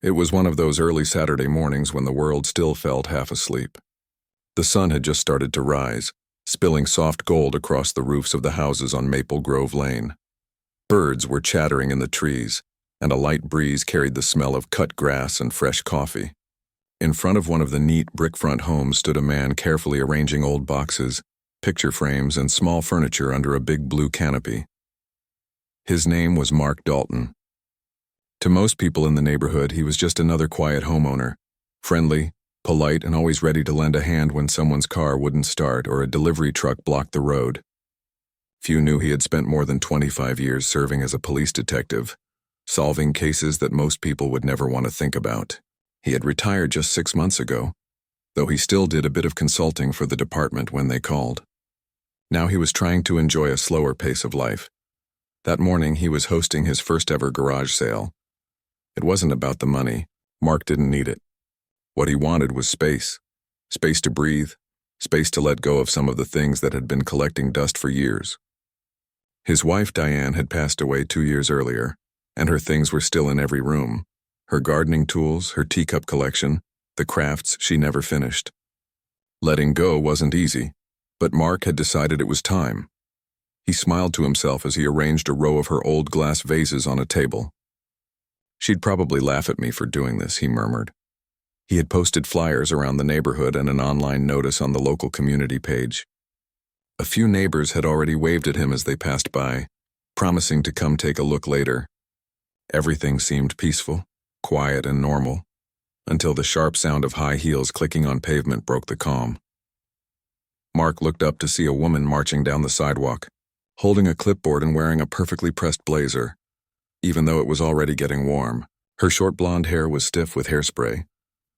It was one of those early Saturday mornings when the world still felt half asleep. The sun had just started to rise, spilling soft gold across the roofs of the houses on Maple Grove Lane. Birds were chattering in the trees, and a light breeze carried the smell of cut grass and fresh coffee. In front of one of the neat brick-front homes stood a man carefully arranging old boxes, picture frames, and small furniture under a big blue canopy. His name was Mark Dalton. To most people in the neighborhood, he was just another quiet homeowner, friendly, polite, and always ready to lend a hand when someone's car wouldn't start or a delivery truck blocked the road. Few knew he had spent more than 25 years serving as a police detective, solving cases that most people would never want to think about. He had retired just 6 months ago, though he still did a bit of consulting for the department when they called. Now he was trying to enjoy a slower pace of life. That morning he was hosting his first ever garage sale. It wasn't about the money. Mark didn't need it. What he wanted was space. Space to breathe, space to let go of some of the things that had been collecting dust for years. His wife Diane had passed away 2 years earlier, and her things were still in every room. Her gardening tools, her teacup collection, the crafts she never finished. Letting go wasn't easy, but Mark had decided it was time. He smiled to himself as he arranged a row of her old glass vases on a table. She'd probably laugh at me for doing this, he murmured. He had posted flyers around the neighborhood and an online notice on the local community page. A few neighbors had already waved at him as they passed by, promising to come take a look later. Everything seemed peaceful, quiet, and normal, until the sharp sound of high heels clicking on pavement broke the calm. Mark looked up to see a woman marching down the sidewalk, holding a clipboard and wearing a perfectly pressed blazer. Even though it was already getting warm, her short blonde hair was stiff with hairspray,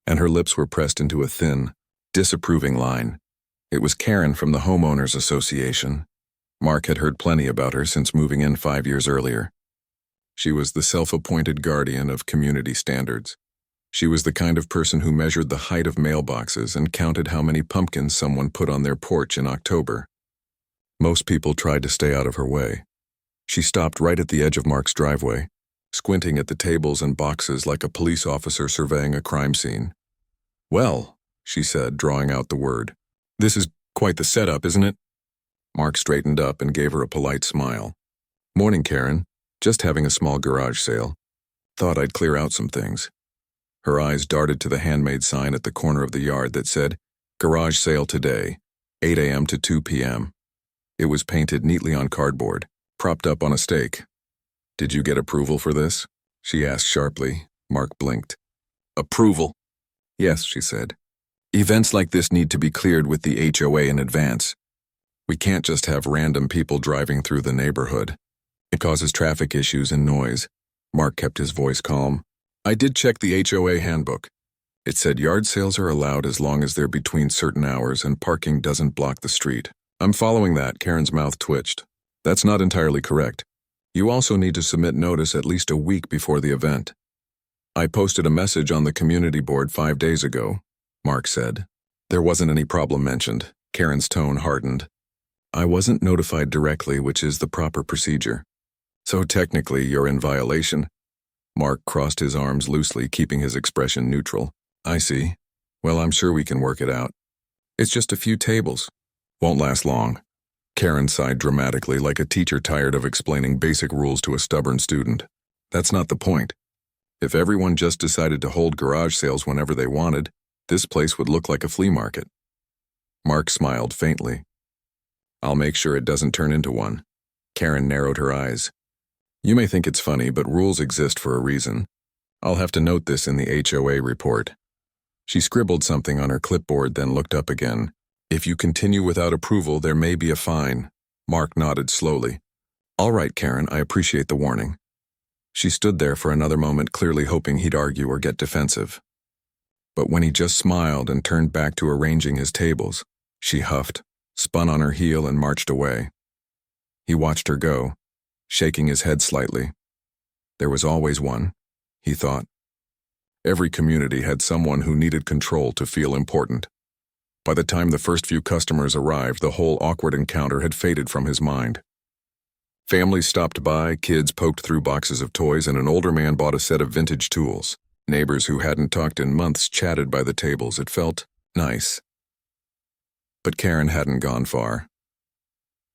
and her lips were pressed into a thin, disapproving line. It was Karen from the Homeowners Association. Mark had heard plenty about her since moving in 5 years earlier. She was the self-appointed guardian of community standards. She was the kind of person who measured the height of mailboxes and counted how many pumpkins someone put on their porch in October. Most people tried to stay out of her way. She stopped right at the edge of Mark's driveway, squinting at the tables and boxes like a police officer surveying a crime scene. "Well," she said, drawing out the word, "this is quite the setup, isn't it?" Mark straightened up and gave her a polite smile. "Morning, Karen. Just having a small garage sale. Thought I'd clear out some things." Her eyes darted to the handmade sign at the corner of the yard that said, "Garage sale today, 8 a.m. to 2 p.m. It was painted neatly on cardboard, propped up on a stake. "Did you get approval for this?" she asked sharply. Mark blinked. "Approval?" "Yes," she said. "Events like this need to be cleared with the HOA in advance. We can't just have random people driving through the neighborhood. It causes traffic issues and noise." Mark kept his voice calm. "I did check the HOA handbook. It said yard sales are allowed as long as they're between certain hours and parking doesn't block the street." "I'm following that." Karen's mouth twitched. "That's not entirely correct. You also need to submit notice at least a week before the event." "I posted a message on the community board 5 days ago," Mark said. There wasn't any problem mentioned. Karen's tone hardened. "I wasn't notified directly, which is the proper procedure. So technically, you're in violation." Mark crossed his arms loosely, keeping his expression neutral. "I see. Well, I'm sure we can work it out. It's just a few tables. Won't last long." Karen sighed dramatically, like a teacher tired of explaining basic rules to a stubborn student. "That's not the point. If everyone just decided to hold garage sales whenever they wanted, this place would look like a flea market." Mark smiled faintly. "I'll make sure it doesn't turn into one." Karen narrowed her eyes. "You may think it's funny, but rules exist for a reason. I'll have to note this in the HOA report." She scribbled something on her clipboard, then looked up again. "If you continue without approval, there may be a fine." Mark nodded slowly. "All right, Karen, I appreciate the warning." She stood there for another moment, clearly hoping he'd argue or get defensive. But when he just smiled and turned back to arranging his tables, she huffed, spun on her heel, and marched away. He watched her go, shaking his head slightly. There was always one, he thought. Every community had someone who needed control to feel important. By the time the first few customers arrived, the whole awkward encounter had faded from his mind. Families stopped by, kids poked through boxes of toys, and an older man bought a set of vintage tools. Neighbors who hadn't talked in months chatted by the tables. It felt nice. But Karen hadn't gone far.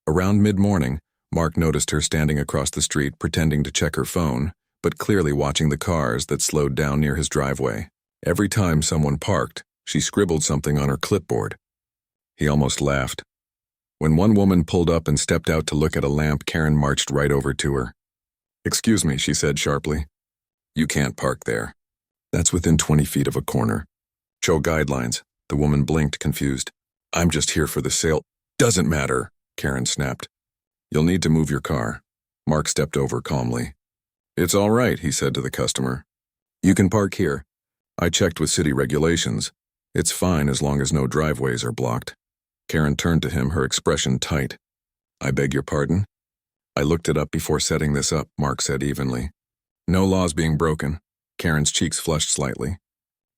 Around mid-morning, Mark noticed her standing across the street pretending to check her phone, but clearly watching the cars that slowed down near his driveway. Every time someone parked, she scribbled something on her clipboard. He almost laughed. When one woman pulled up and stepped out to look at a lamp, Karen marched right over to her. "Excuse me," she said sharply. "You can't park there. That's within 20 feet of a corner. Show guidelines." The woman blinked, confused. "I'm just here for the sale." "Doesn't matter," Karen snapped. "You'll need to move your car." Mark stepped over calmly. "It's all right," he said to the customer. "You can park here. I checked with city regulations. It's fine as long as no driveways are blocked." Karen turned to him, her expression tight. "I beg your pardon?" "I looked it up before setting this up," Mark said evenly. "No laws being broken." Karen's cheeks flushed slightly.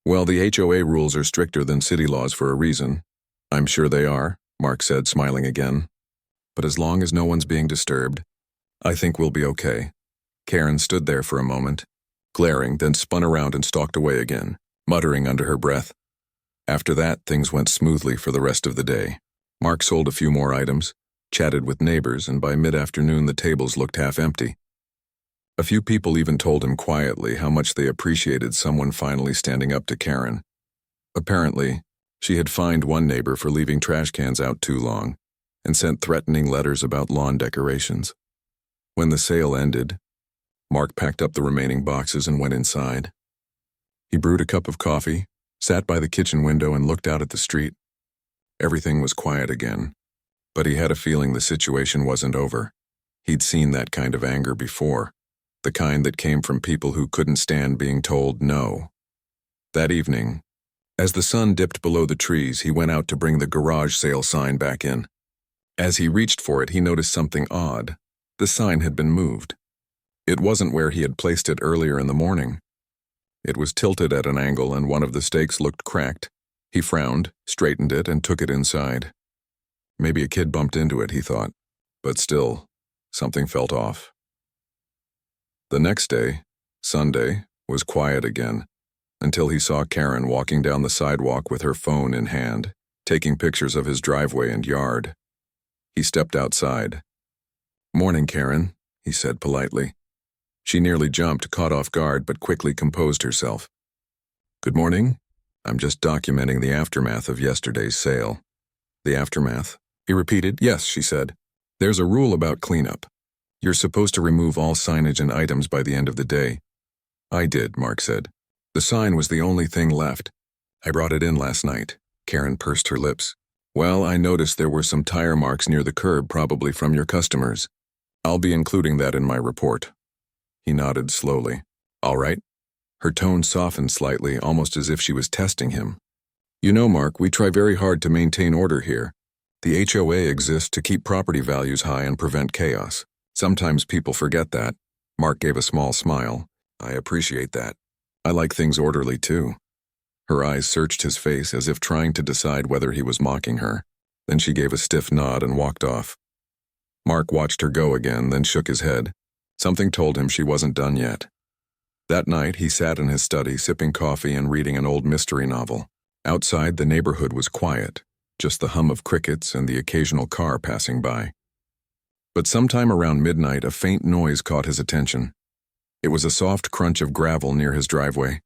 "Well, the HOA rules are stricter than city laws for a reason." "I'm sure they are," Mark said, smiling again. "But as long as no one's being disturbed, I think we'll be okay." Karen stood there for a moment, glaring, then spun around and stalked away again, muttering under her breath. After that, things went smoothly for the rest of the day. Mark sold a few more items, chatted with neighbors, and by mid-afternoon the tables looked half empty. A few people even told him quietly how much they appreciated someone finally standing up to Karen. Apparently, she had fined one neighbor for leaving trash cans out too long and sent threatening letters about lawn decorations. When the sale ended, Mark packed up the remaining boxes and went inside. He brewed a cup of coffee, sat by the kitchen window and looked out at the street. Everything was quiet again, but he had a feeling the situation wasn't over. He'd seen that kind of anger before, the kind that came from people who couldn't stand being told no. That evening, as the sun dipped below the trees, he went out to bring the garage sale sign back in. As he reached for it, he noticed something odd. The sign had been moved. It wasn't where he had placed it earlier in the morning. It was tilted at an angle and one of the stakes looked cracked. He frowned, straightened it, and took it inside. Maybe a kid bumped into it, he thought. But still, something felt off. The next day, Sunday, was quiet again, until he saw Karen walking down the sidewalk with her phone in hand, taking pictures of his driveway and yard. He stepped outside. "Morning, Karen," he said politely. She nearly jumped, caught off guard, but quickly composed herself. "Good morning. I'm just documenting the aftermath of yesterday's sale." "The aftermath?" he repeated. "Yes," she said. "There's a rule about cleanup. You're supposed to remove all signage and items by the end of the day." "I did," Mark said. "The sign was the only thing left. I brought it in last night." Karen pursed her lips. "Well, I noticed there were some tire marks near the curb, probably from your customers. I'll be including that in my report." He nodded slowly. "All right." Her tone softened slightly, almost as if she was testing him. "You know, Mark, we try very hard to maintain order here. The HOA exists to keep property values high and prevent chaos. Sometimes people forget that." Mark gave a small smile. "I appreciate that. I like things orderly too." Her eyes searched his face as if trying to decide whether he was mocking her. Then she gave a stiff nod and walked off. Mark watched her go again, then shook his head. Something told him she wasn't done yet. That night, he sat in his study, sipping coffee and reading an old mystery novel. Outside, the neighborhood was quiet, just the hum of crickets and the occasional car passing by. But sometime around midnight, a faint noise caught his attention. It was a soft crunch of gravel near his driveway.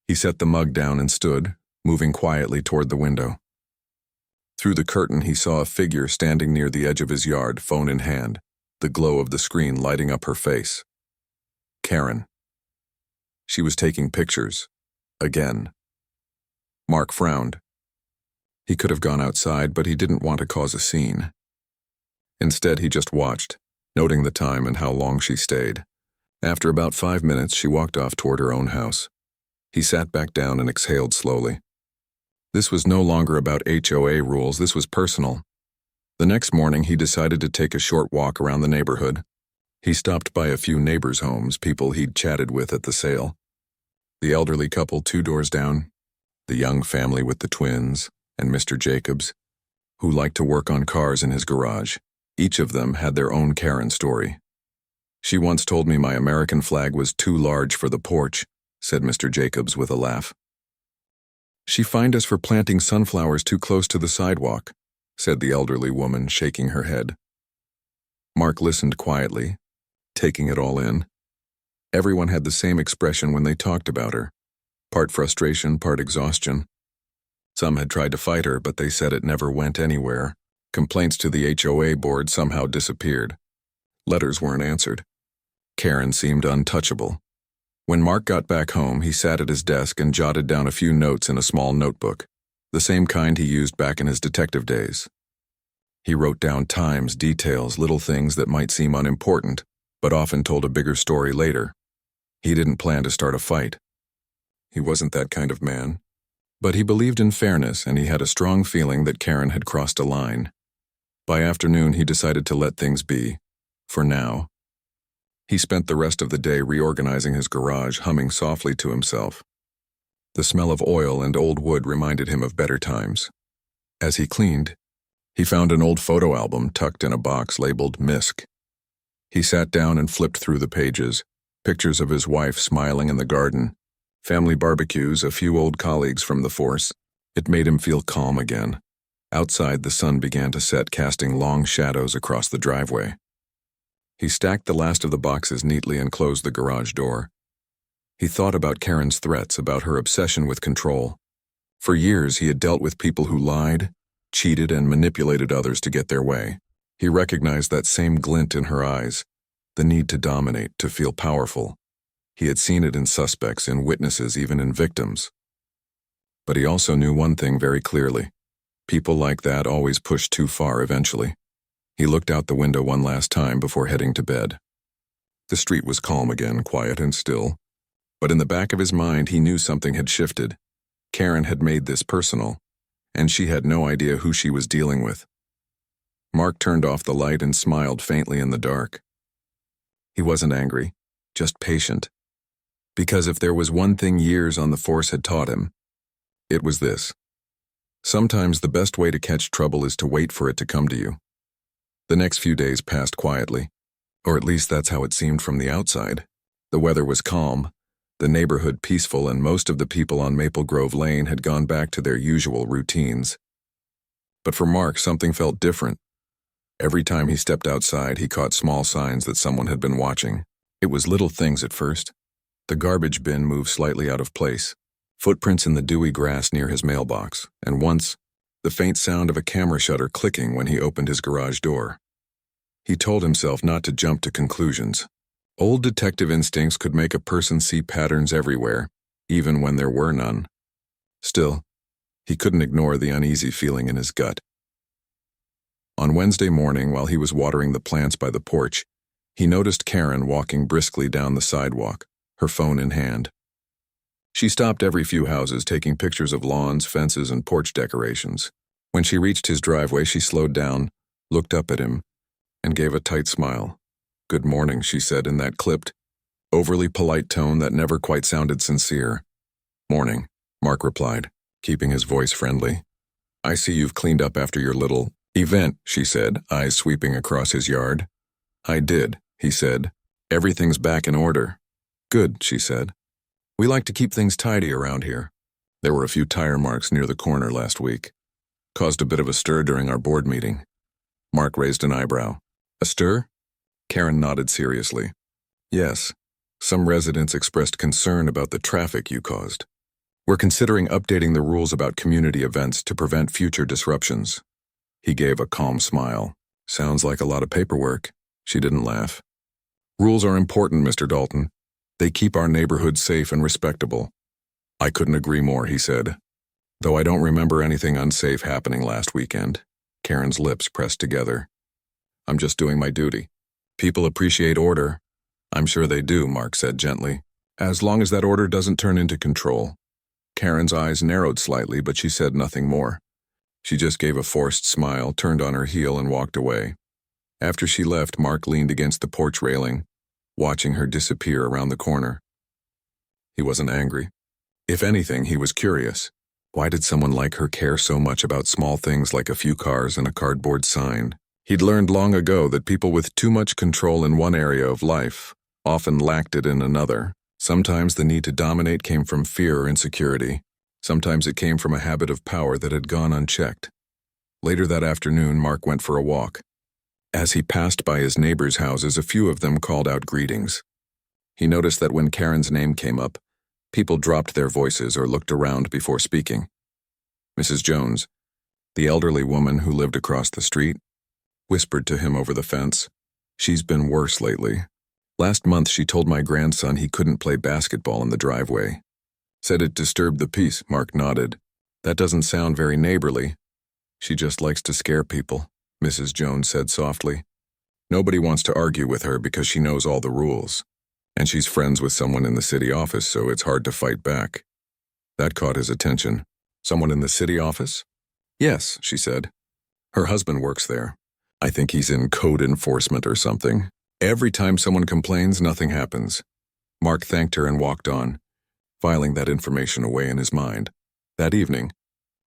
He set the mug down and stood, moving quietly toward the window. Through the curtain, he saw a figure standing near the edge of his yard, phone in hand, the glow of the screen lighting up her face. Karen. She was taking pictures. Again. Mark frowned. He could have gone outside, but he didn't want to cause a scene. Instead, he just watched, noting the time and how long she stayed. After about 5 minutes, she walked off toward her own house. He sat back down and exhaled slowly. This was no longer about HOA rules, this was personal. The next morning, he decided to take a short walk around the neighborhood. He stopped by a few neighbors' homes, people he'd chatted with at the sale. The elderly couple 2 doors down, the young family with the twins, and Mr. Jacobs, who liked to work on cars in his garage. Each of them had their own Karen story. "She once told me my American flag was too large for the porch," said Mr. Jacobs with a laugh. She fined us for planting sunflowers too close to the sidewalk, said the elderly woman, shaking her head. Mark listened quietly, taking it all in. Everyone had the same expression when they talked about her, part frustration, part exhaustion. Some had tried to fight her, but they said it never went anywhere. Complaints to the HOA board somehow disappeared. Letters weren't answered. Karen seemed untouchable. When Mark got back home, he sat at his desk and jotted down a few notes in a small notebook, the same kind he used back in his detective days. He wrote down times, details, little things that might seem unimportant, but often told a bigger story later. He didn't plan to start a fight. He wasn't that kind of man. But he believed in fairness, and he had a strong feeling that Karen had crossed a line. By afternoon, he decided to let things be, for now. He spent the rest of the day reorganizing his garage, humming softly to himself. The smell of oil and old wood reminded him of better times. As he cleaned, he found an old photo album tucked in a box labeled Misk. He sat down and flipped through the pages, pictures of his wife smiling in the garden, family barbecues, a few old colleagues from the force. It made him feel calm again. Outside, the sun began to set, casting long shadows across the driveway. He stacked the last of the boxes neatly and closed the garage door. He thought about Karen's threats, about her obsession with control. For years, he had dealt with people who lied, cheated, and manipulated others to get their way. He recognized that same glint in her eyes, the need to dominate, to feel powerful. He had seen it in suspects, in witnesses, even in victims. But he also knew one thing very clearly. People like that always push too far eventually. He looked out the window one last time before heading to bed. The street was calm again, quiet and still. But in the back of his mind, he knew something had shifted. Karen had made this personal, and she had no idea who she was dealing with. Mark turned off the light and smiled faintly in the dark. He wasn't angry, just patient. Because if there was one thing years on the force had taught him, it was this. Sometimes the best way to catch trouble is to wait for it to come to you. The next few days passed quietly, or at least that's how it seemed from the outside. The weather was calm, the neighborhood peaceful, and most of the people on Maple Grove Lane had gone back to their usual routines. But for Mark, something felt different. Every time he stepped outside, he caught small signs that someone had been watching. It was little things at first. The garbage bin moved slightly out of place, footprints in the dewy grass near his mailbox, and once, the faint sound of a camera shutter clicking when he opened his garage door. He told himself not to jump to conclusions. Old detective instincts could make a person see patterns everywhere, even when there were none. Still, he couldn't ignore the uneasy feeling in his gut. On Wednesday morning, while he was watering the plants by the porch, he noticed Karen walking briskly down the sidewalk, her phone in hand. She stopped every few houses, taking pictures of lawns, fences, and porch decorations. When she reached his driveway, she slowed down, looked up at him, and gave a tight smile. "Good morning," she said in that clipped, overly polite tone that never quite sounded sincere. "Morning," Mark replied, keeping his voice friendly. "I see you've cleaned up after your little event," she said, eyes sweeping across his yard. "I did," he said. "Everything's back in order." "Good," she said. "We like to keep things tidy around here." There were a few tire marks near the corner last week. Caused a bit of a stir during our board meeting. Mark raised an eyebrow. "A stir?" Karen nodded seriously. "Yes. Some residents expressed concern about the traffic you caused. We're considering updating the rules about community events to prevent future disruptions." He gave a calm smile. "Sounds like a lot of paperwork." She didn't laugh. "Rules are important, Mr. Dalton. They keep our neighborhood safe and respectable." "I couldn't agree more," he said. "Though I don't remember anything unsafe happening last weekend." Karen's lips pressed together. "I'm just doing my duty. People appreciate order." "I'm sure they do," Mark said gently, "as long as that order doesn't turn into control." Karen's eyes narrowed slightly, but she said nothing more. She just gave a forced smile, turned on her heel, and walked away. After she left, Mark leaned against the porch railing, watching her disappear around the corner. He wasn't angry. If anything, he was curious. Why did someone like her care so much about small things like a few cars and a cardboard sign? He'd learned long ago that people with too much control in one area of life often lacked it in another. Sometimes the need to dominate came from fear or insecurity. Sometimes it came from a habit of power that had gone unchecked. Later that afternoon, Mark went for a walk. As he passed by his neighbors' houses, a few of them called out greetings. He noticed that when Karen's name came up, people dropped their voices or looked around before speaking. Mrs. Jones, the elderly woman who lived across the street, whispered to him over the fence, "She's been worse lately. Last month she told my grandson he couldn't play basketball in the driveway. Said it disturbed the peace." Mark nodded. "That doesn't sound very neighborly." "She just likes to scare people," Mrs. Jones said softly. "Nobody wants to argue with her because she knows all the rules. And she's friends with someone in the city office, so it's hard to fight back." That caught his attention. "Someone in the city office?" "Yes," she said. "Her husband works there. I think he's in code enforcement or something. Every time someone complains, nothing happens." Mark thanked her and walked on, filing that information away in his mind. That evening,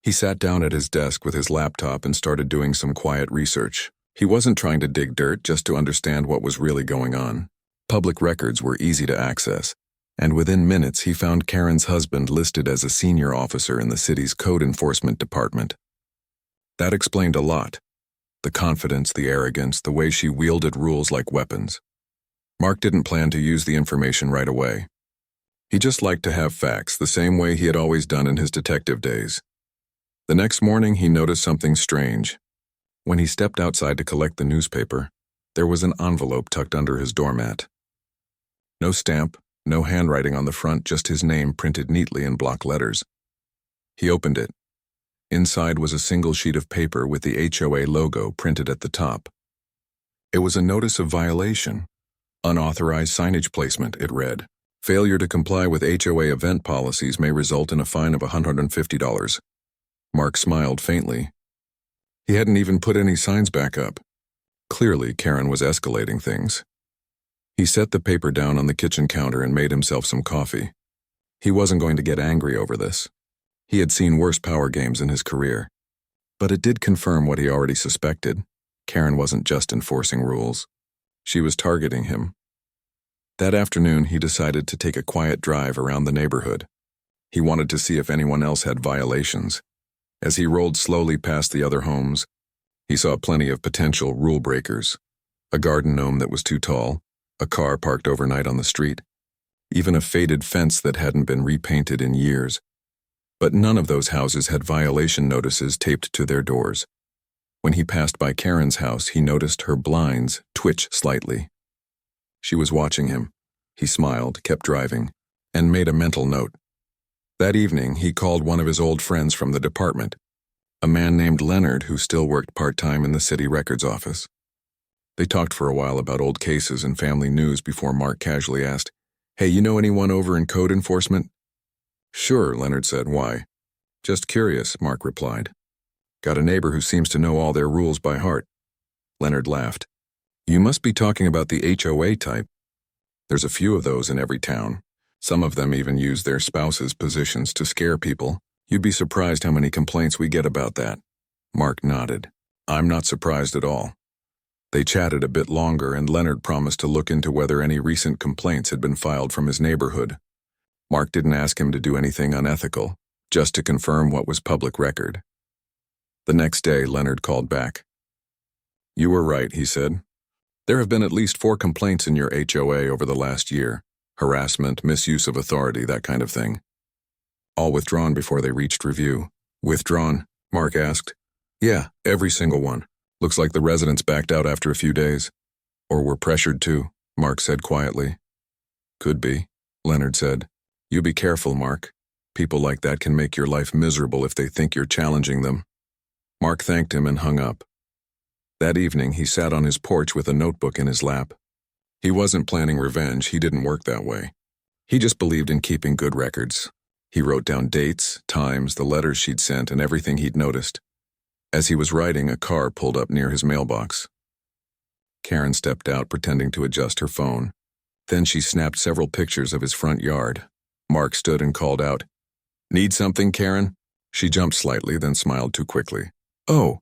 he sat down at his desk with his laptop and started doing some quiet research. He wasn't trying to dig dirt, just to understand what was really going on. Public records were easy to access, and within minutes he found Karen's husband listed as a senior officer in the city's code enforcement department. That explained a lot. The confidence, the arrogance, the way she wielded rules like weapons. Mark didn't plan to use the information right away. He just liked to have facts, the same way he had always done in his detective days. The next morning he noticed something strange. When he stepped outside to collect the newspaper, there was an envelope tucked under his doormat. No stamp, no handwriting on the front, just his name printed neatly in block letters. He opened it. Inside was a single sheet of paper with the HOA logo printed at the top. It was a notice of violation. "Unauthorized signage placement," it read. "Failure to comply with HOA event policies may result in a fine of $150. Mark smiled faintly. He hadn't even put any signs back up. Clearly, Karen was escalating things. He set the paper down on the kitchen counter and made himself some coffee. He wasn't going to get angry over this. He had seen worse power games in his career. But it did confirm what he already suspected. Karen wasn't just enforcing rules. She was targeting him. That afternoon, he decided to take a quiet drive around the neighborhood. He wanted to see if anyone else had violations. As he rolled slowly past the other homes, he saw plenty of potential rule breakers. A garden gnome that was too tall, a car parked overnight on the street, even a faded fence that hadn't been repainted in years. But none of those houses had violation notices taped to their doors. When he passed by Karen's house, he noticed her blinds twitch slightly. She was watching him. He smiled, kept driving, and made a mental note. That evening, he called one of his old friends from the department, a man named Leonard who still worked part-time in the city records office. They talked for a while about old cases and family news before Mark casually asked, "Hey, you know anyone over in code enforcement?" "Sure," Leonard said. "Why?" "Just curious," Mark replied. "Got a neighbor who seems to know all their rules by heart." Leonard laughed. "You must be talking about the HOA type. There's a few of those in every town. Some of them even use their spouses' positions to scare people. You'd be surprised how many complaints we get about that." Mark nodded. "I'm not surprised at all." They chatted a bit longer, and Leonard promised to look into whether any recent complaints had been filed from his neighborhood. Mark didn't ask him to do anything unethical, just to confirm what was public record. The next day, Leonard called back. "You were right," he said. "There have been at least 4 complaints in your HOA over the last year. Harassment, misuse of authority, that kind of thing. All withdrawn before they reached review." "Withdrawn?" Mark asked. "Yeah, every single one. Looks like the residents backed out after a few days. Or were pressured to," Mark said quietly. "Could be," Leonard said. "You be careful, Mark. People like that can make your life miserable if they think you're challenging them." Mark thanked him and hung up. That evening, he sat on his porch with a notebook in his lap. He wasn't planning revenge. He didn't work that way. He just believed in keeping good records. He wrote down dates, times, the letters she'd sent, and everything he'd noticed. As he was writing, a car pulled up near his mailbox. Karen stepped out, pretending to adjust her phone. Then she snapped several pictures of his front yard. Mark stood and called out, "Need something, Karen?" She jumped slightly, then smiled too quickly. "Oh,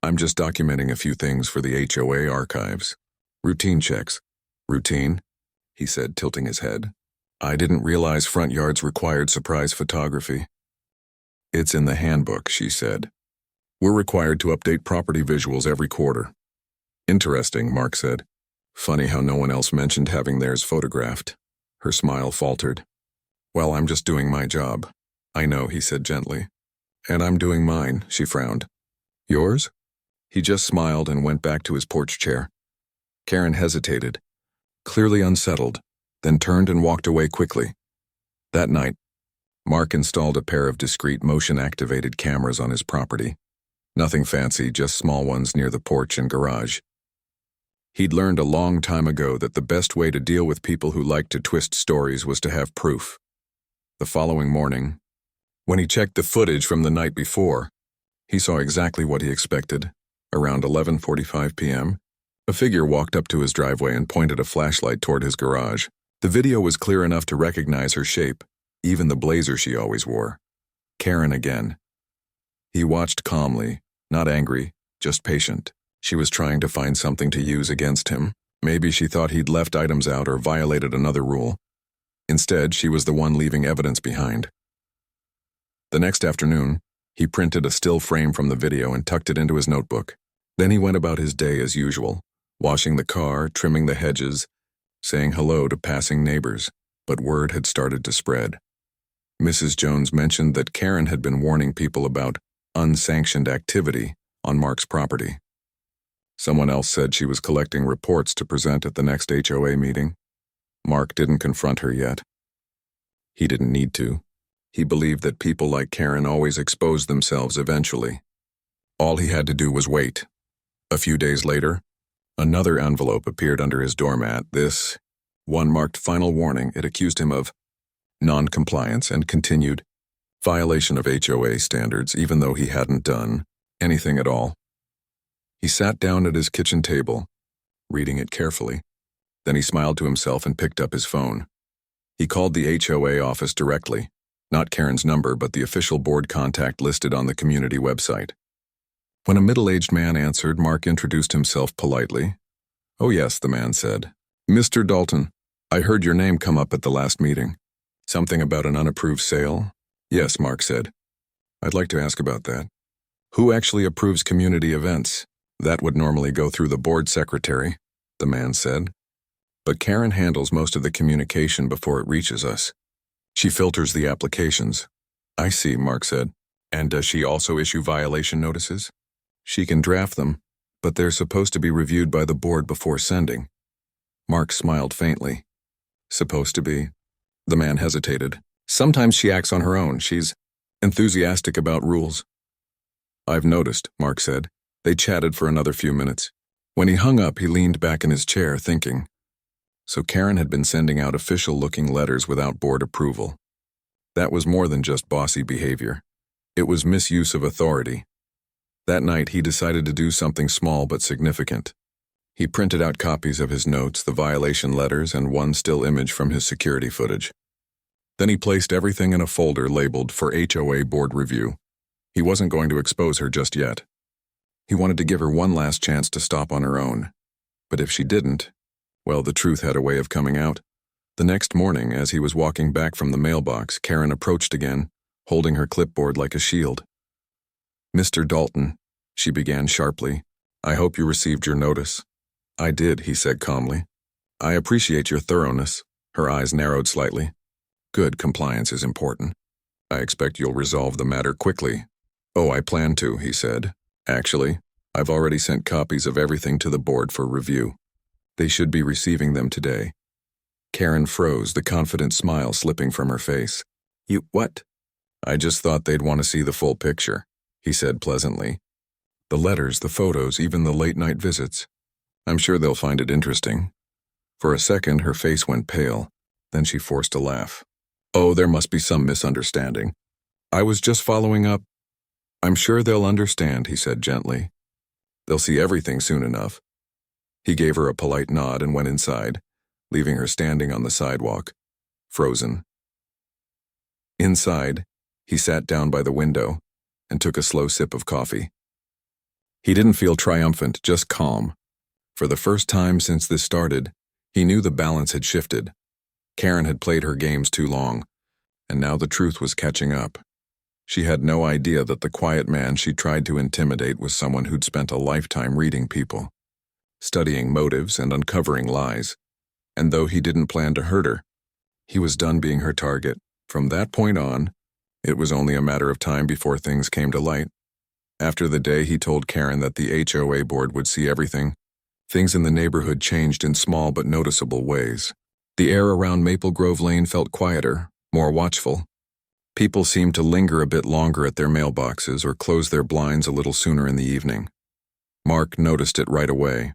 I'm just documenting a few things for the HOA archives. Routine checks." "Routine?" he said, tilting his head. I didn't realize front yards required surprise photography. It's in the handbook, she said. We're required to update property visuals every quarter. Interesting, Mark said. Funny how no one else mentioned having theirs photographed. Her smile faltered. Well, I'm just doing my job. I know, he said gently. And I'm doing mine, she frowned. Yours? He just smiled and went back to his porch chair. Karen hesitated, clearly unsettled, then turned and walked away quickly. That night, Mark installed a pair of discreet motion-activated cameras on his property. Nothing fancy, just small ones near the porch and garage. He'd learned a long time ago that the best way to deal with people who liked to twist stories was to have proof. The following morning, when he checked the footage from the night before, he saw exactly what he expected. Around 11:45 p.m., a figure walked up to his driveway and pointed a flashlight toward his garage. The video was clear enough to recognize her shape, even the blazer she always wore. Karen again. He watched calmly, not angry, just patient. She was trying to find something to use against him. Maybe she thought he'd left items out or violated another rule. Instead, she was the one leaving evidence behind. The next afternoon, he printed a still frame from the video and tucked it into his notebook. Then he went about his day as usual, washing the car, trimming the hedges, saying hello to passing neighbors, but word had started to spread. Mrs. Jones mentioned that Karen had been warning people about unsanctioned activity on Mark's property. Someone else said she was collecting reports to present at the next HOA meeting. Mark didn't confront her yet. He didn't need to. He believed that people like Karen always exposed themselves eventually. All he had to do was wait. A few days later, another envelope appeared under his doormat. This one marked final warning. It accused him of non-compliance and continued violation of HOA standards, even though he hadn't done anything at all. He sat down at his kitchen table, reading it carefully. Then he smiled to himself and picked up his phone. He called the HOA office directly, not Karen's number, but the official board contact listed on the community website. When a middle-aged man answered, Mark introduced himself politely. "Oh yes," the man said. "Mr. Dalton, I heard your name come up at the last meeting. Something about an unapproved sale?" "Yes," Mark said. "I'd like to ask about that. Who actually approves community events?" "That would normally go through the board secretary," the man said. "But Karen handles most of the communication before it reaches us. She filters the applications." "I see," Mark said. "And does she also issue violation notices?" "She can draft them, but they're supposed to be reviewed by the board before sending." Mark smiled faintly. "Supposed to be?" The man hesitated. "Sometimes she acts on her own. She's enthusiastic about rules." "I've noticed," Mark said. They chatted for another few minutes. When he hung up, he leaned back in his chair, thinking. So Karen had been sending out official-looking letters without board approval. That was more than just bossy behavior. It was misuse of authority. That night, he decided to do something small but significant. He printed out copies of his notes, the violation letters, and one still image from his security footage. Then he placed everything in a folder labeled for HOA board review. He wasn't going to expose her just yet. He wanted to give her one last chance to stop on her own. But if she didn't, well, the truth had a way of coming out. The next morning, as he was walking back from the mailbox, Karen approached again, holding her clipboard like a shield. "Mr. Dalton," she began sharply, "I hope you received your notice." "I did," he said calmly. "I appreciate your thoroughness." Her eyes narrowed slightly. "Good, compliance is important. I expect you'll resolve the matter quickly." "Oh, I plan to," he said. "Actually, I've already sent copies of everything to the board for review. They should be receiving them today." Karen froze, the confident smile slipping from her face. "You, what?" "I just thought they'd want to see the full picture," he said pleasantly. "The letters, the photos, even the late-night visits. I'm sure they'll find it interesting." For a second, her face went pale. Then she forced a laugh. "Oh, there must be some misunderstanding. I was just following up." "I'm sure they'll understand," he said gently. "They'll see everything soon enough." He gave her a polite nod and went inside, leaving her standing on the sidewalk, frozen. Inside, he sat down by the window and took a slow sip of coffee. He didn't feel triumphant, just calm. For the first time since this started, he knew the balance had shifted. Karen had played her games too long, and now the truth was catching up. She had no idea that the quiet man she tried to intimidate was someone who'd spent a lifetime reading people, studying motives and uncovering lies. And though he didn't plan to hurt her, he was done being her target. From that point on, it was only a matter of time before things came to light. After the day he told Karen that the HOA board would see everything, things in the neighborhood changed in small but noticeable ways. The air around Maple Grove Lane felt quieter, more watchful. People seemed to linger a bit longer at their mailboxes or close their blinds a little sooner in the evening. Mark noticed it right away.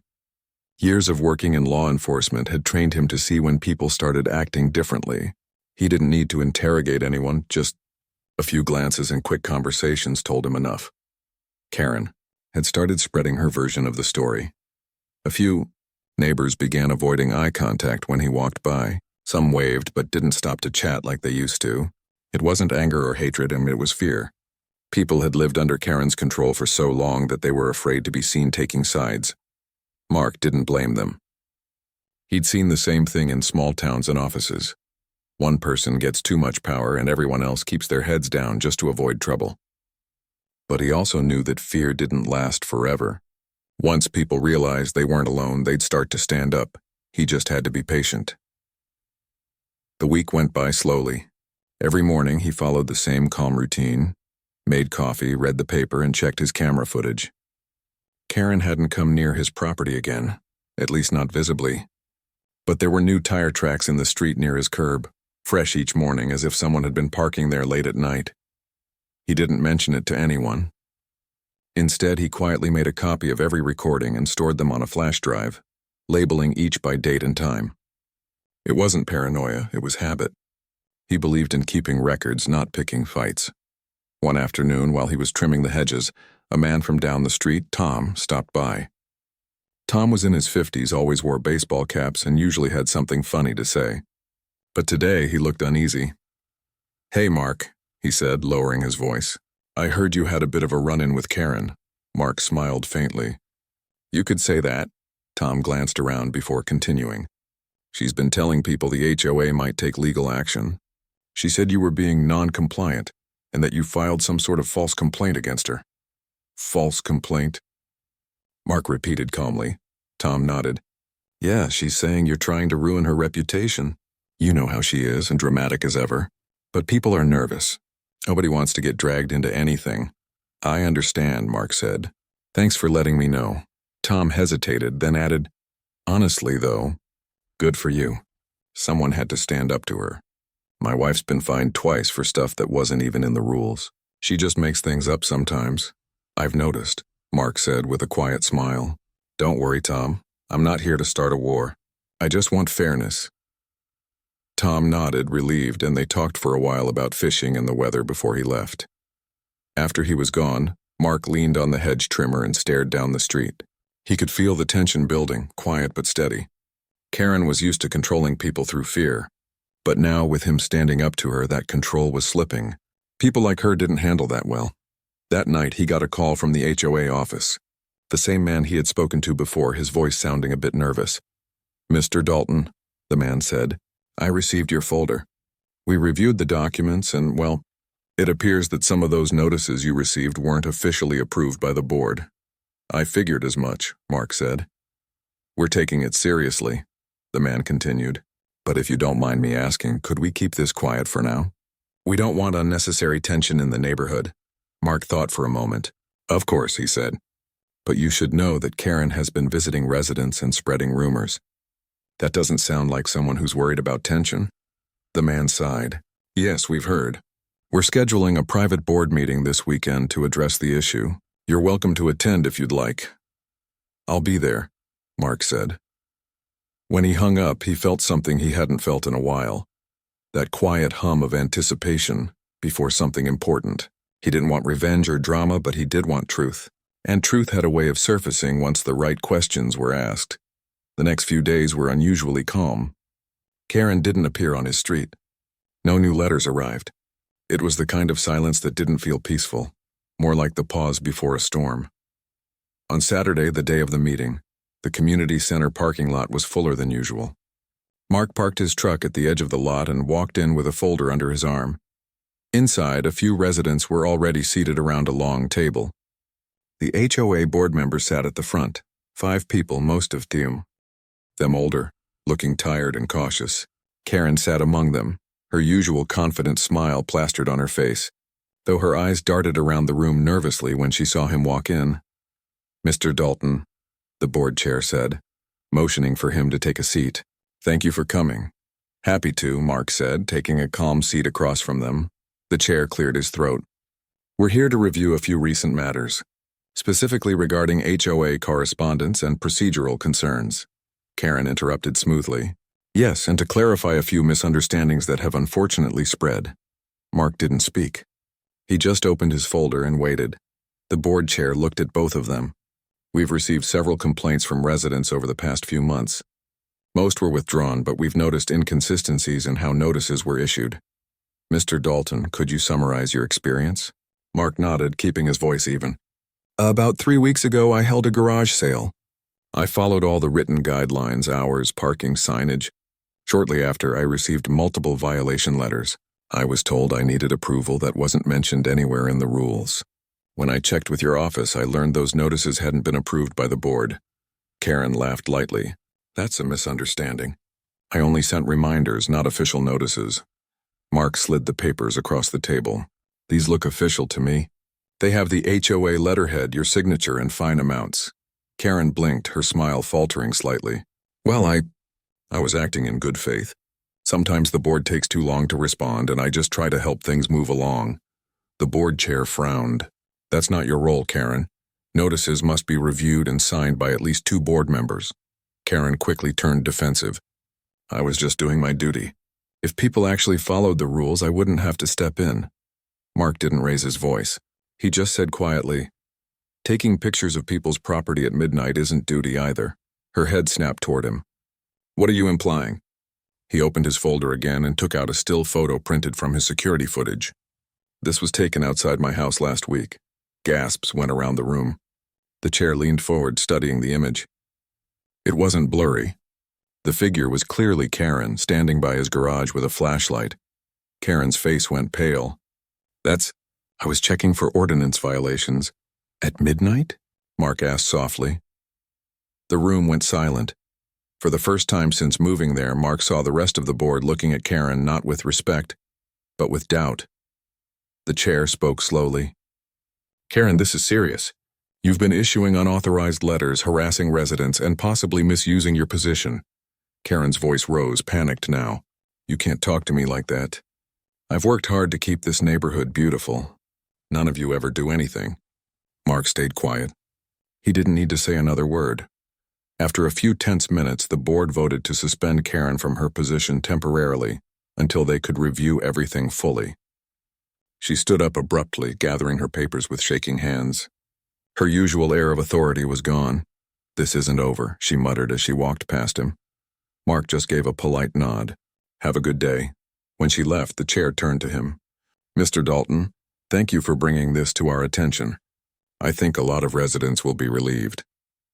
Years of working in law enforcement had trained him to see when people started acting differently. He didn't need to interrogate anyone, just a few glances and quick conversations told him enough. Karen had started spreading her version of the story. A few neighbors began avoiding eye contact when he walked by. Some waved but didn't stop to chat like they used to. It wasn't anger or hatred, it was fear. People had lived under Karen's control for so long that they were afraid to be seen taking sides. Mark didn't blame them. He'd seen the same thing in small towns and offices. One person gets too much power and everyone else keeps their heads down just to avoid trouble. But he also knew that fear didn't last forever. Once people realized they weren't alone, they'd start to stand up. He just had to be patient. The week went by slowly. Every morning he followed the same calm routine, made coffee, read the paper, and checked his camera footage. Karen hadn't come near his property again, at least not visibly. But there were new tire tracks in the street near his curb, fresh each morning as if someone had been parking there late at night. He didn't mention it to anyone. Instead, he quietly made a copy of every recording and stored them on a flash drive, labeling each by date and time. It wasn't paranoia, it was habit. He believed in keeping records, not picking fights. One afternoon, while he was trimming the hedges, a man from down the street, Tom, stopped by. Tom was in his 50s, always wore baseball caps, and usually had something funny to say. But today, he looked uneasy. "Hey, Mark," he said, lowering his voice. "I heard you had a bit of a run-in with Karen." Mark smiled faintly. "You could say that." Tom glanced around before continuing. "She's been telling people the HOA might take legal action. She said you were being non-compliant and that you filed some sort of false complaint against her." "False complaint?" Mark repeated calmly. Tom nodded. "Yeah, she's saying you're trying to ruin her reputation. You know how she is, and dramatic as ever. But people are nervous. Nobody wants to get dragged into anything." "I understand," Mark said. "Thanks for letting me know." Tom hesitated, then added, "Honestly, though, good for you. Someone had to stand up to her. My wife's been fined twice for stuff that wasn't even in the rules. She just makes things up sometimes. I've noticed," Mark said with a quiet smile. "Don't worry, Tom. I'm not here to start a war. I just want fairness." Tom nodded, relieved, and they talked for a while about fishing and the weather before he left. After he was gone, Mark leaned on the hedge trimmer and stared down the street. He could feel the tension building, quiet but steady. Karen was used to controlling people through fear. But now, with him standing up to her, that control was slipping. People like her didn't handle that well. That night, he got a call from the HOA office. The same man he had spoken to before, his voice sounding a bit nervous. "Mr. Dalton," the man said, "I received your folder. We reviewed the documents and, well, it appears that some of those notices you received weren't officially approved by the board." "I figured as much," Mark said. "We're taking it seriously," the man continued. "But if you don't mind me asking, could we keep this quiet for now? We don't want unnecessary tension in the neighborhood." Mark thought for a moment. "Of course," he said. "But you should know that Karen has been visiting residents and spreading rumors. That doesn't sound like someone who's worried about tension." The man sighed. "Yes, we've heard. We're scheduling a private board meeting this weekend to address the issue. You're welcome to attend if you'd like." "I'll be there," Mark said. When he hung up, he felt something he hadn't felt in a while. That quiet hum of anticipation before something important. He didn't want revenge or drama, but he did want truth. And truth had a way of surfacing once the right questions were asked. The next few days were unusually calm. Karen didn't appear on his street. No new letters arrived. It was the kind of silence that didn't feel peaceful, more like the pause before a storm. On Saturday, the day of the meeting, the community center parking lot was fuller than usual. Mark parked his truck at the edge of the lot and walked in with a folder under his arm. Inside, a few residents were already seated around a long table. The HOA board members sat at the front, 5 people, most of them older, looking tired and cautious. Karen sat among them, her usual confident smile plastered on her face, though her eyes darted around the room nervously when she saw him walk in. "Mr. Dalton," the board chair said, motioning for him to take a seat. "Thank you for coming." "Happy to," Mark said, taking a calm seat across from them. The chair cleared his throat. "We're here to review a few recent matters, specifically regarding HOA correspondence and procedural concerns." Karen interrupted smoothly. "Yes, and to clarify a few misunderstandings that have unfortunately spread." Mark didn't speak. He just opened his folder and waited. The board chair looked at both of them. "We've received several complaints from residents over the past few months. Most were withdrawn, but we've noticed inconsistencies in how notices were issued. Mr. Dalton, could you summarize your experience?" Mark nodded, keeping his voice even. "About 3 weeks ago, I held a garage sale. I followed all the written guidelines, hours, parking, signage. Shortly after, I received multiple violation letters. I was told I needed approval that wasn't mentioned anywhere in the rules. When I checked with your office, I learned those notices hadn't been approved by the board." Karen laughed lightly. "That's a misunderstanding. I only sent reminders, not official notices." Mark slid the papers across the table. "These look official to me. They have the HOA letterhead, your signature, and fine amounts." Karen blinked, her smile faltering slightly. "Well, I was acting in good faith. Sometimes the board takes too long to respond, and I just try to help things move along." The board chair frowned. "That's not your role, Karen. Notices must be reviewed and signed by at least 2 board members." Karen quickly turned defensive. "I was just doing my duty. If people actually followed the rules, I wouldn't have to step in." Mark didn't raise his voice. He just said quietly, "Taking pictures of people's property at midnight isn't duty either." Her head snapped toward him. "What are you implying?" He opened his folder again and took out a still photo printed from his security footage. "This was taken outside my house last week." Gasps went around the room. The chair leaned forward, studying the image. It wasn't blurry. The figure was clearly Karen, standing by his garage with a flashlight. Karen's face went pale. I was checking for ordinance violations." "At midnight?" Mark asked softly. The room went silent. For the first time since moving there, Mark saw the rest of the board looking at Karen not with respect, but with doubt. The chair spoke slowly. "Karen, this is serious. You've been issuing unauthorized letters, harassing residents, and possibly misusing your position." Karen's voice rose, panicked now. "You can't talk to me like that. I've worked hard to keep this neighborhood beautiful. None of you ever do anything." Mark stayed quiet. He didn't need to say another word. After a few tense minutes, the board voted to suspend Karen from her position temporarily until they could review everything fully. She stood up abruptly, gathering her papers with shaking hands. Her usual air of authority was gone. "This isn't over," she muttered as she walked past him. Mark just gave a polite nod. "Have a good day." When she left, the chair turned to him. "Mr. Dalton, thank you for bringing this to our attention. I think a lot of residents will be relieved."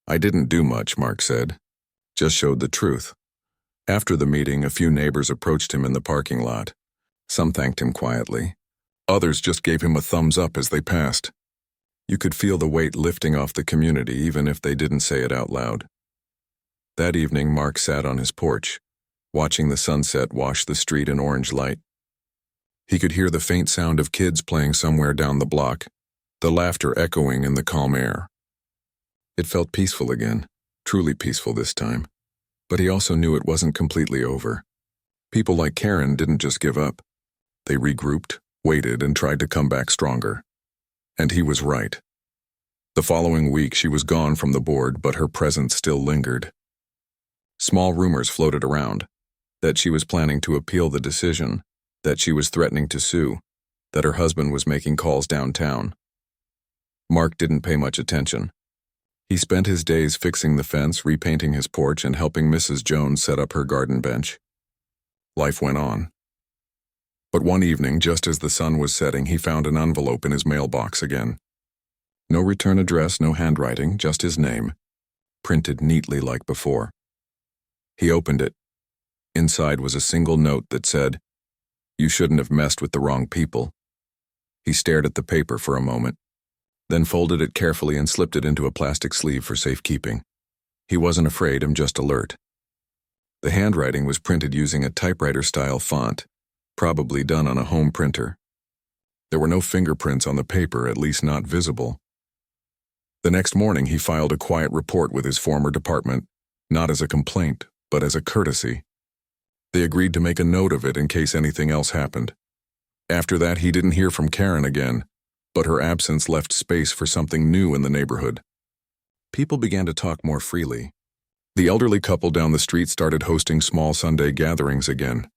"I didn't do much," Mark said. "Just showed the truth." After the meeting, a few neighbors approached him in the parking lot. Some thanked him quietly. Others just gave him a thumbs up as they passed. You could feel the weight lifting off the community even if they didn't say it out loud. That evening, Mark sat on his porch, watching the sunset wash the street in orange light. He could hear the faint sound of kids playing somewhere down the block, the laughter echoing in the calm air. It felt peaceful again, truly peaceful this time. But he also knew it wasn't completely over. People like Karen didn't just give up. They regrouped, waited, and tried to come back stronger. And he was right. The following week, she was gone from the board, but her presence still lingered. Small rumors floated around, that she was planning to appeal the decision, that she was threatening to sue, that her husband was making calls downtown. Mark didn't pay much attention. He spent his days fixing the fence, repainting his porch, and helping Mrs. Jones set up her garden bench. Life went on. But one evening, just as the sun was setting, he found an envelope in his mailbox again. No return address, no handwriting, just his name, printed neatly like before. He opened it. Inside was a single note that said, "You shouldn't have messed with the wrong people." He stared at the paper for a moment, then folded it carefully and slipped it into a plastic sleeve for safekeeping. He wasn't afraid, just alert. The handwriting was printed using a typewriter-style font, probably done on a home printer. There were no fingerprints on the paper, at least not visible. The next morning, he filed a quiet report with his former department, not as a complaint, but as a courtesy. They agreed to make a note of it in case anything else happened. After that, he didn't hear from Karen again, but her absence left space for something new in the neighborhood. People began to talk more freely. The elderly couple down the street started hosting small Sunday gatherings again.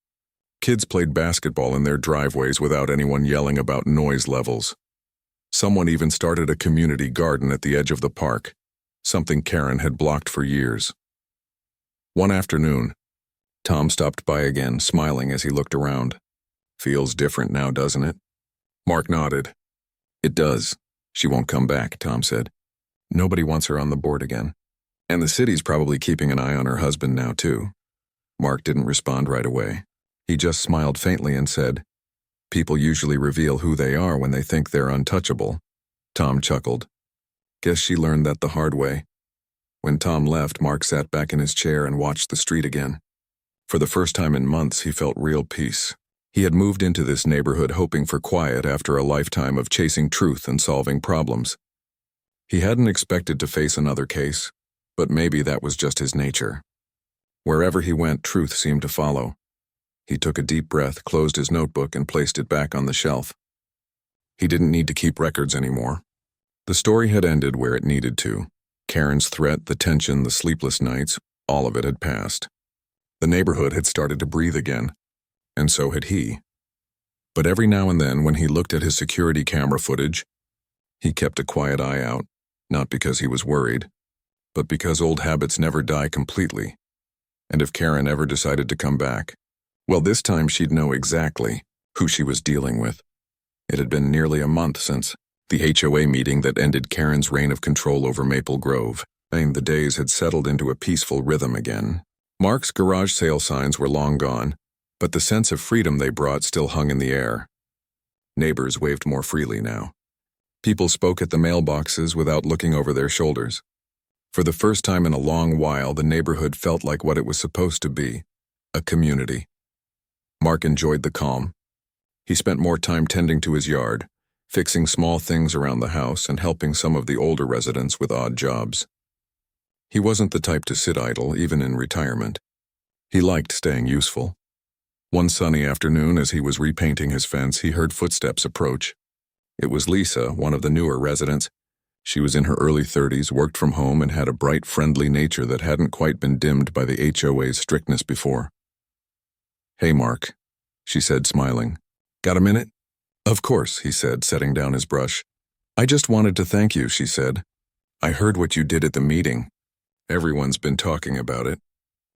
Kids played basketball in their driveways without anyone yelling about noise levels. Someone even started a community garden at the edge of the park, something Karen had blocked for years. One afternoon, Tom stopped by again, smiling as he looked around. "Feels different now, doesn't it?" Mark nodded. "It does. She won't come back," Tom said. "Nobody wants her on the board again. And the city's probably keeping an eye on her husband now, too." Mark didn't respond right away. He just smiled faintly and said, "People usually reveal who they are when they think they're untouchable." Tom chuckled. "Guess she learned that the hard way." When Tom left, Mark sat back in his chair and watched the street again. For the first time in months, he felt real peace. He had moved into this neighborhood hoping for quiet after a lifetime of chasing truth and solving problems. He hadn't expected to face another case, but maybe that was just his nature. Wherever he went, truth seemed to follow. He took a deep breath, closed his notebook, and placed it back on the shelf. He didn't need to keep records anymore. The story had ended where it needed to. Karen's threat, the tension, the sleepless nights, all of it had passed. The neighborhood had started to breathe again, and so had he. But every now and then, when he looked at his security camera footage, he kept a quiet eye out, not because he was worried, but because old habits never die completely. And if Karen ever decided to come back, well, this time she'd know exactly who she was dealing with. It had been nearly a month since the HOA meeting that ended Karen's reign of control over Maple Grove, and the days had settled into a peaceful rhythm again. Mark's garage sale signs were long gone, but the sense of freedom they brought still hung in the air. Neighbors waved more freely now. People spoke at the mailboxes without looking over their shoulders. For the first time in a long while, the neighborhood felt like what it was supposed to be, a community. Mark enjoyed the calm. He spent more time tending to his yard, fixing small things around the house and helping some of the older residents with odd jobs. He wasn't the type to sit idle, even in retirement. He liked staying useful. One sunny afternoon, as he was repainting his fence, he heard footsteps approach. It was Lisa, one of the newer residents. She was in her early 30s, worked from home, and had a bright, friendly nature that hadn't quite been dimmed by the HOA's strictness before. "Hey, Mark," she said, smiling. "Got a minute?" "Of course," he said, setting down his brush. "I just wanted to thank you," she said. "I heard what you did at the meeting. Everyone's been talking about it.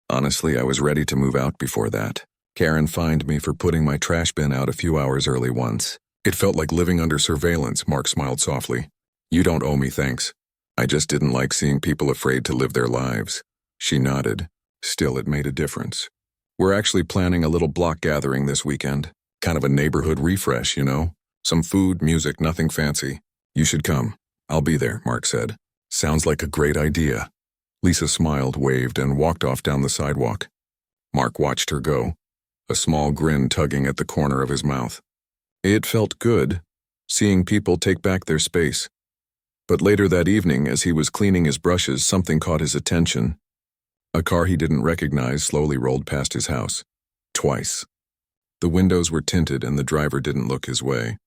Honestly, I was ready to move out before that. Karen fined me for putting my trash bin out a few hours early once. It felt like living under surveillance," Mark smiled softly. "You don't owe me thanks. I just didn't like seeing people afraid to live their lives." She nodded. Still, it made a difference. "We're actually planning a little block gathering this weekend. Kind of a neighborhood refresh, you know? Some food, music, nothing fancy. You should come." "I'll be there," Mark said. "Sounds like a great idea." Lisa smiled, waved, and walked off down the sidewalk. Mark watched her go, a small grin tugging at the corner of his mouth. It felt good, seeing people take back their space. But later that evening, as he was cleaning his brushes, something caught his attention. A car he didn't recognize slowly rolled past his house. Twice. The windows were tinted and the driver didn't look his way.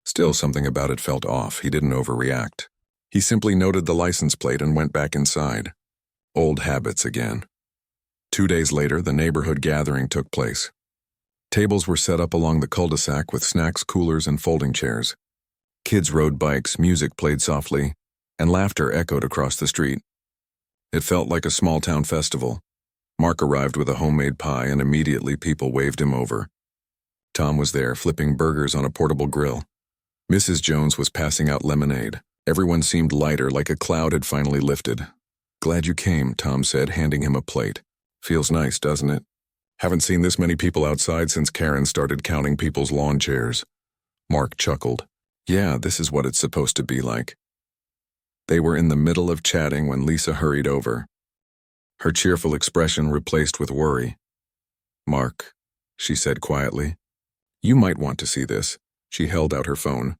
Still, something about it felt off. He didn't overreact. He simply noted the license plate and went back inside. Old habits again. 2 days later, the neighborhood gathering took place. Tables were set up along the cul-de-sac with snacks, coolers, and folding chairs. Kids rode bikes, music played softly, and laughter echoed across the street. It felt like a small-town festival. Mark arrived with a homemade pie, and immediately people waved him over. Tom was there, flipping burgers on a portable grill. Mrs. Jones was passing out lemonade. Everyone seemed lighter, like a cloud had finally lifted. "Glad you came," Tom said, handing him a plate. "Feels nice, doesn't it?" Haven't seen this many people outside since Karen started counting people's lawn chairs. Mark chuckled. Yeah, this is what it's supposed to be like. They were in the middle of chatting when Lisa hurried over. Her cheerful expression replaced with worry. Mark, she said quietly. You might want to see this. She held out her phone.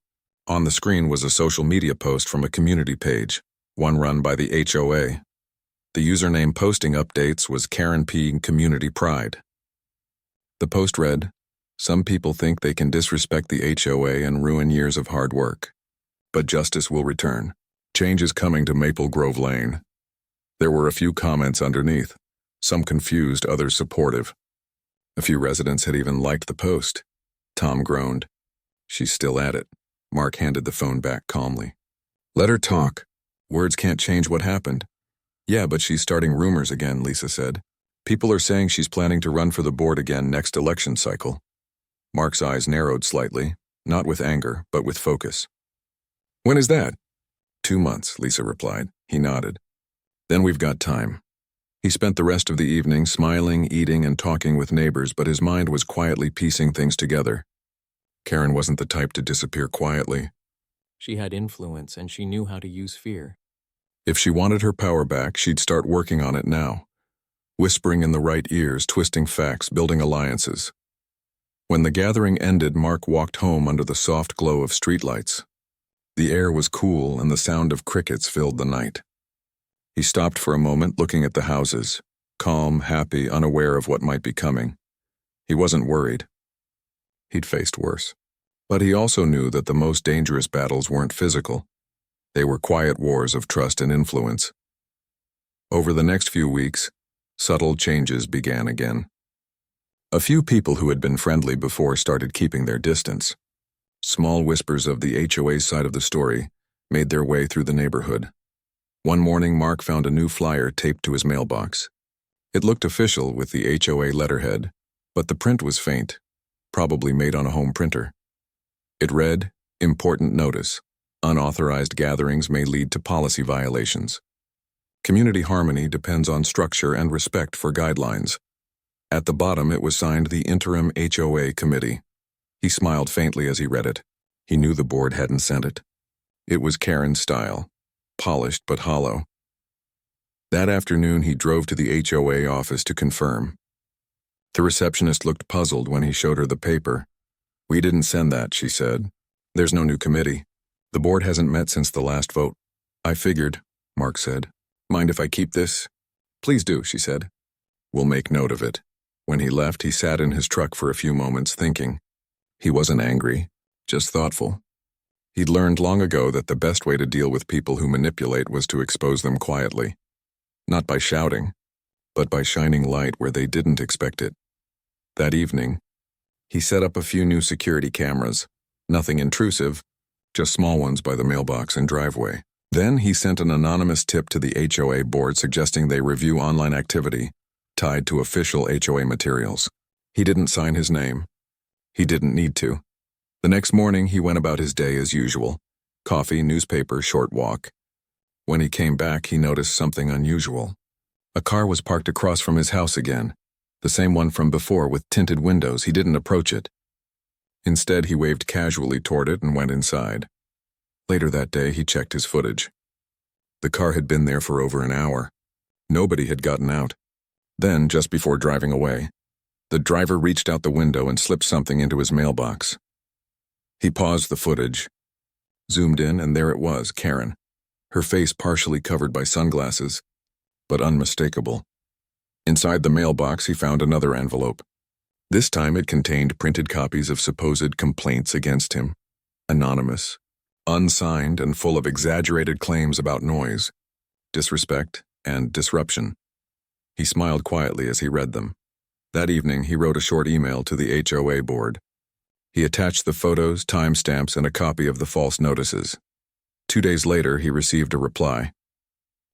On the screen was a social media post from a community page, one run by the HOA. The username posting updates was Karen P. Community Pride. The post read, "Some people think they can disrespect the HOA and ruin years of hard work. But justice will return. Change is coming to Maple Grove Lane." There were a few comments underneath, some confused, others supportive. A few residents had even liked the post. Tom groaned. She's still at it. Mark handed the phone back calmly. Let her talk. Words can't change what happened. Yeah, but she's starting rumors again, Lisa said. People are saying she's planning to run for the board again next election cycle. Mark's eyes narrowed slightly, not with anger, but with focus. When is that? 2 months, Lisa replied. He nodded. Then we've got time. He spent the rest of the evening smiling, eating, and talking with neighbors, but his mind was quietly piecing things together. Karen wasn't the type to disappear quietly. She had influence, and she knew how to use fear. If she wanted her power back, she'd start working on it now. Whispering in the right ears, twisting facts, building alliances. When the gathering ended, Mark walked home under the soft glow of streetlights. The air was cool, and the sound of crickets filled the night. He stopped for a moment, looking at the houses, calm, happy, unaware of what might be coming. He wasn't worried. He'd faced worse. But he also knew that the most dangerous battles weren't physical. They were quiet wars of trust and influence. Over the next few weeks, subtle changes began again. A few people who had been friendly before started keeping their distance. Small whispers of the HOA side of the story made their way through the neighborhood. One morning, Mark found a new flyer taped to his mailbox. It looked official with the HOA letterhead, but the print was faint, probably made on a home printer. It read, "Important notice. Unauthorized gatherings may lead to policy violations. Community harmony depends on structure and respect for guidelines." At the bottom, it was signed the Interim HOA Committee. He smiled faintly as he read it. He knew the board hadn't sent it. It was Karen's style, polished but hollow. That afternoon, he drove to the HOA office to confirm. The receptionist looked puzzled when he showed her the paper. "We didn't send that," she said. "There's no new committee. The board hasn't met since the last vote." "I figured," Mark said. "Mind if I keep this?" "Please do," she said. "We'll make note of it." When he left, he sat in his truck for a few moments, thinking. He wasn't angry, just thoughtful. He'd learned long ago that the best way to deal with people who manipulate was to expose them quietly. Not by shouting, but by shining light where they didn't expect it. That evening, he set up a few new security cameras. Nothing intrusive, just small ones by the mailbox and driveway. Then he sent an anonymous tip to the HOA board suggesting they review online activity tied to official HOA materials. He didn't sign his name. He didn't need to. The next morning, he went about his day as usual. Coffee, newspaper, short walk. When he came back, he noticed something unusual. A car was parked across from his house again, the same one from before with tinted windows. He didn't approach it. Instead, he waved casually toward it and went inside. Later that day, he checked his footage. The car had been there for over an hour. Nobody had gotten out. Then, just before driving away, the driver reached out the window and slipped something into his mailbox. He paused the footage, zoomed in, and there it was, Karen, her face partially covered by sunglasses, but unmistakable. Inside the mailbox, he found another envelope. This time it contained printed copies of supposed complaints against him, anonymous, unsigned, and full of exaggerated claims about noise, disrespect, and disruption. He smiled quietly as he read them. That evening, he wrote a short email to the HOA board. He attached the photos, timestamps, and a copy of the false notices. 2 days later, he received a reply.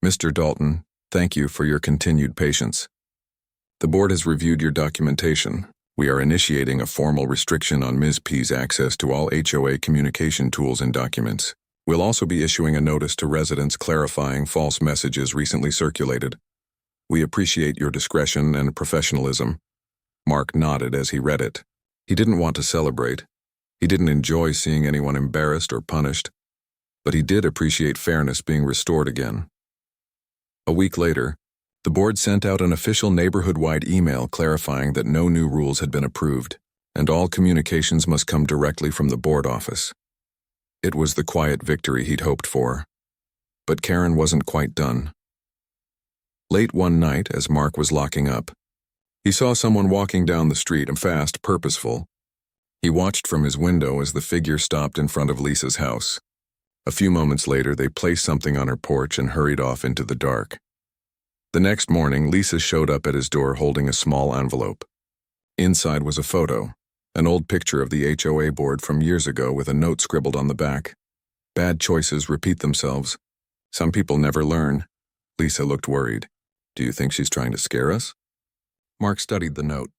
"Mr. Dalton, thank you for your continued patience. The board has reviewed your documentation. We are initiating a formal restriction on Ms. P's access to all HOA communication tools and documents. We'll also be issuing a notice to residents clarifying false messages recently circulated. We appreciate your discretion and professionalism. Mark nodded as he read it. He didn't want to celebrate. He didn't enjoy seeing anyone embarrassed or punished, but he did appreciate fairness being restored again. A week later, the board sent out an official neighborhood-wide email clarifying that no new rules had been approved, and all communications must come directly from the board office. It was the quiet victory he'd hoped for, but Karen wasn't quite done. Late one night, as Mark was locking up, he saw someone walking down the street, fast, purposeful. He watched from his window as the figure stopped in front of Lisa's house. A few moments later, they placed something on her porch and hurried off into the dark. The next morning, Lisa showed up at his door holding a small envelope. Inside was a photo, an old picture of the HOA board from years ago with a note scribbled on the back. Bad choices repeat themselves. Some people never learn. Lisa looked worried. Do you think she's trying to scare us? Mark studied the note.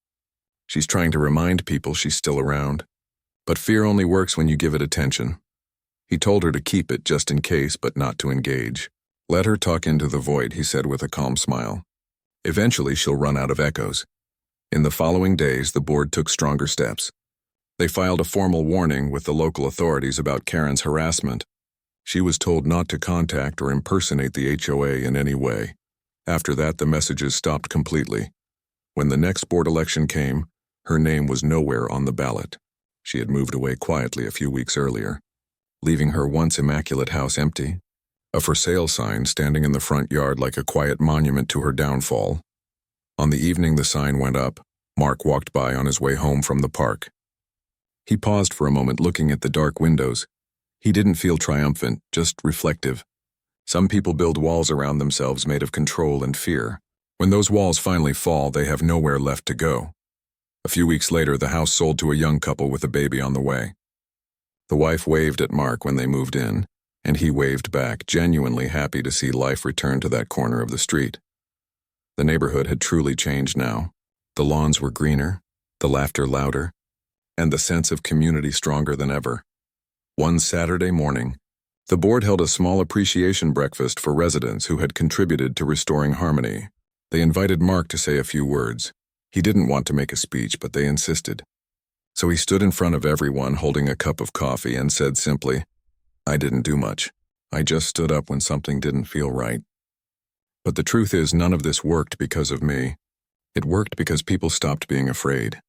She's trying to remind people she's still around. But fear only works when you give it attention. He told her to keep it just in case, but not to engage. Let her talk into the void, he said with a calm smile. Eventually, she'll run out of echoes. In the following days, the board took stronger steps. They filed a formal warning with the local authorities about Karen's harassment. She was told not to contact or impersonate the HOA in any way. After that, the messages stopped completely. When the next board election came, her name was nowhere on the ballot. She had moved away quietly a few weeks earlier, leaving her once immaculate house empty, a for sale sign standing in the front yard like a quiet monument to her downfall. On the evening the sign went up, Mark walked by on his way home from the park. He paused for a moment looking at the dark windows. He didn't feel triumphant, just reflective. Some people build walls around themselves made of control and fear. When those walls finally fall, they have nowhere left to go. A few weeks later, the house sold to a young couple with a baby on the way. The wife waved at Mark when they moved in, and he waved back, genuinely happy to see life return to that corner of the street. The neighborhood had truly changed now. The lawns were greener, the laughter louder, and the sense of community stronger than ever. One Saturday morning, the board held a small appreciation breakfast for residents who had contributed to restoring harmony. They invited Mark to say a few words. He didn't want to make a speech, but they insisted. So he stood in front of everyone holding a cup of coffee and said simply, "I didn't do much. I just stood up when something didn't feel right. But the truth is, none of this worked because of me. It worked because people stopped being afraid.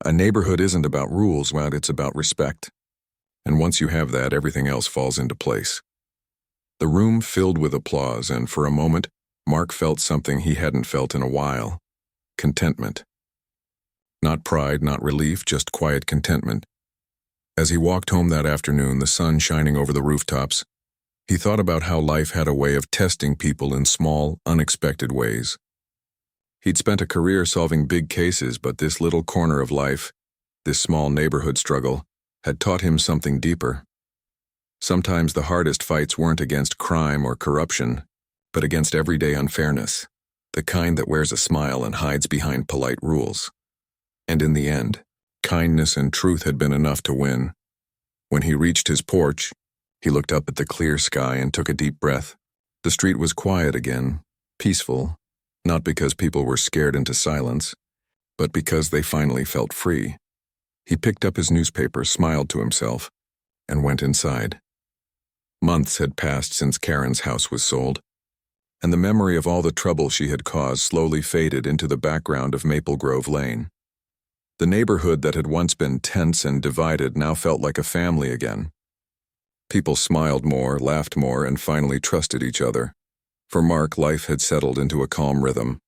A neighborhood isn't about rules, it's about respect. And once you have that, everything else falls into place." The room filled with applause, and for a moment, Mark felt something he hadn't felt in a while. Contentment. Not pride, not relief, just quiet contentment. As he walked home that afternoon, the sun shining over the rooftops, he thought about how life had a way of testing people in small, unexpected ways. He'd spent a career solving big cases, but this little corner of life, this small neighborhood struggle, had taught him something deeper. Sometimes the hardest fights weren't against crime or corruption, but against everyday unfairness, the kind that wears a smile and hides behind polite rules. And in the end, kindness and truth had been enough to win. When he reached his porch, he looked up at the clear sky and took a deep breath. The street was quiet again, peaceful, not because people were scared into silence, but because they finally felt free. He picked up his newspaper, smiled to himself, and went inside. Months had passed since Karen's house was sold, and the memory of all the trouble she had caused slowly faded into the background of Maple Grove Lane. The neighborhood that had once been tense and divided now felt like a family again. People smiled more, laughed more, and finally trusted each other. For Mark, life had settled into a calm rhythm.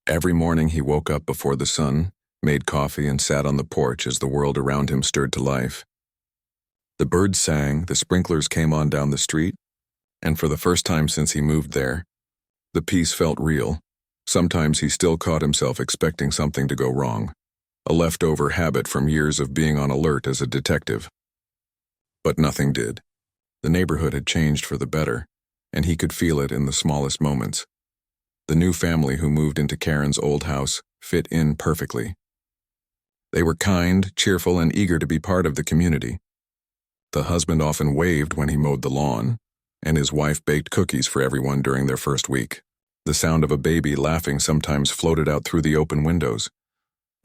Every morning he woke up before the sun, made coffee, and sat on the porch as the world around him stirred to life. The birds sang, the sprinklers came on down the street, and for the first time since he moved there, the peace felt real. Sometimes he still caught himself expecting something to go wrong, a leftover habit from years of being on alert as a detective. But nothing did. The neighborhood had changed for the better, and he could feel it in the smallest moments. The new family who moved into Karen's old house fit in perfectly. They were kind, cheerful, and eager to be part of the community. The husband often waved when he mowed the lawn, and his wife baked cookies for everyone during their first week. The sound of a baby laughing sometimes floated out through the open windows.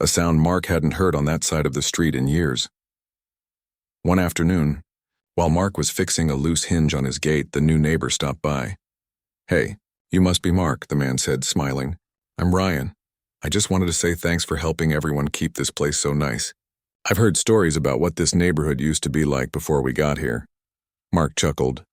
a sound Mark hadn't heard on that side of the street in years. One afternoon, while Mark was fixing a loose hinge on his gate, the new neighbor stopped by. "Hey, you must be Mark," the man said, smiling. "I'm Ryan. I just wanted to say thanks for helping everyone keep this place so nice. I've heard stories about what this neighborhood used to be like before we got here." Mark chuckled.